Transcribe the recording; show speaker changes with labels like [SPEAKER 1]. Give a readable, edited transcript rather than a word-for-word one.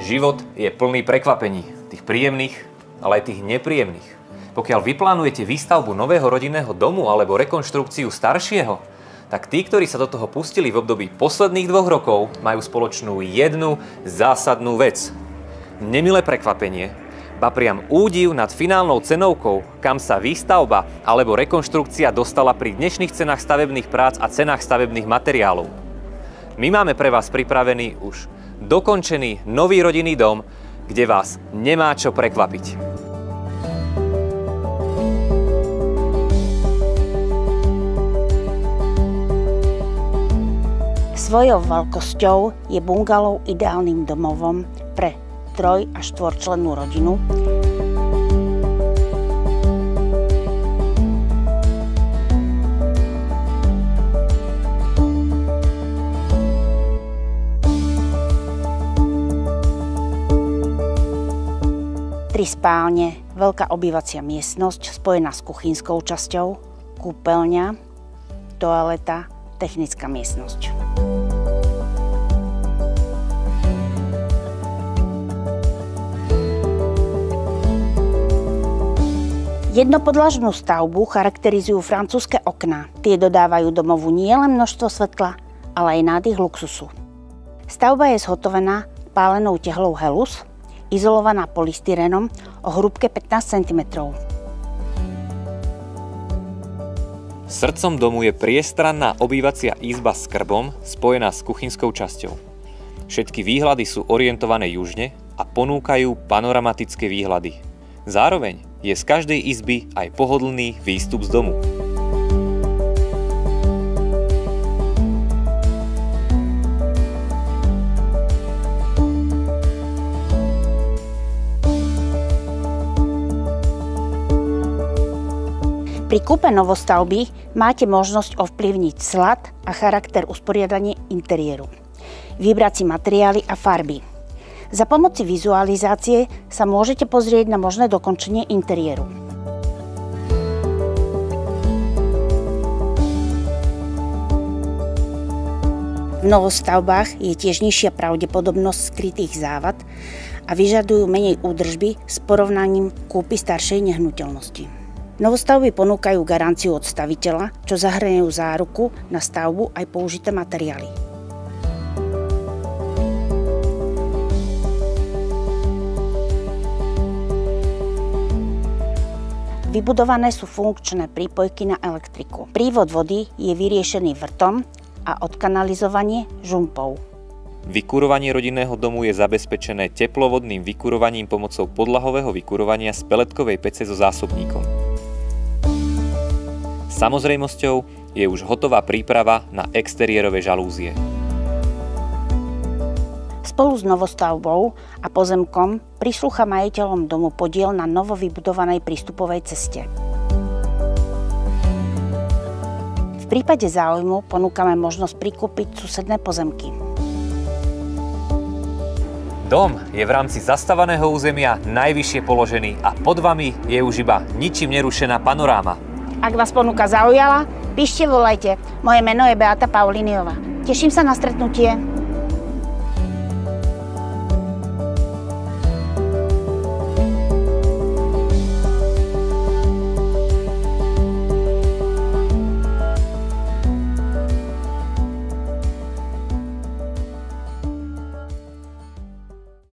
[SPEAKER 1] Život je plný prekvapení, tých príjemných, ale aj tých nepríjemných. Pokiaľ vyplánujete výstavbu nového rodinného domu alebo rekonštrukciu staršieho, tak tí, ktorí sa do toho pustili v období posledných 2 rokov, majú spoločnú jednu zásadnú vec. Nemilé prekvapenie, ba priam údiv nad finálnou cenovkou, kam sa výstavba alebo rekonštrukcia dostala pri dnešných cenách stavebných prác a cenách stavebných materiálov. My máme pre vás pripravený už dokončený nový rodinný dom, kde vás nemá čo prekvapiť.
[SPEAKER 2] Svojou veľkosťou je bungalov ideálnym domovom pre 3- až 4-člennú rodinu. Tri spálne, veľká obývacia miestnosť spojená s kuchynskou časťou, kúpeľňa, toaleta, technická miestnosť. Jednopodlažnú stavbu charakterizujú francúzske okná. Tie dodávajú domovu nielen množstvo svetla, ale aj nádych luxusu. Stavba je zhotovená pálenou tehlou Helus, izolovaná polystyrenom o hrúbke 15 cm.
[SPEAKER 1] Srdcom domu je priestranná obývacia izba s krbom spojená s kuchynskou časťou. Všetky výhľady sú orientované južne a ponúkajú panoramatické výhľady. Zároveň je z každej izby aj pohodlný výstup z domu.
[SPEAKER 2] Pri kúpe novostavby máte možnosť ovplyvniť slad a charakter usporiadania interiéru, vybrať si materiály a farby. Za pomoci vizualizácie sa môžete pozrieť na možné dokončenie interiéru. V novostavbách je tiež nižšia pravdepodobnosť skrytých závad a vyžadujú menej údržby s porovnaním kúpy staršej nehnuteľnosti. Novostavby ponúkajú garanciu od staviteľa, čo zahŕňajú záruku na stavbu aj použité materiály. Vybudované sú funkčné prípojky na elektriku. Prívod vody je vyriešený vrtom a odkanalizovanie žumpou.
[SPEAKER 1] Vykurovanie rodinného domu je zabezpečené teplovodným vykurovaním pomocou podlahového vykurovania z peletkovej pece so zásobníkom. Samozrejmosťou je už hotová príprava na exteriérové žalúzie.
[SPEAKER 2] Spolu s novostavbou a pozemkom prislúcha majiteľom domu podiel na novo vybudovanej prístupovej ceste. V prípade záujmu ponúkame možnosť prikúpiť susedné pozemky.
[SPEAKER 1] Dom je v rámci zastávaného územia najvyššie položený a pod vami je už iba ničím nerušená panoráma.
[SPEAKER 2] Ak vás ponuka zaujala, píšte, volajte. Moje meno je Beata Pauliniová. Teším sa na stretnutie.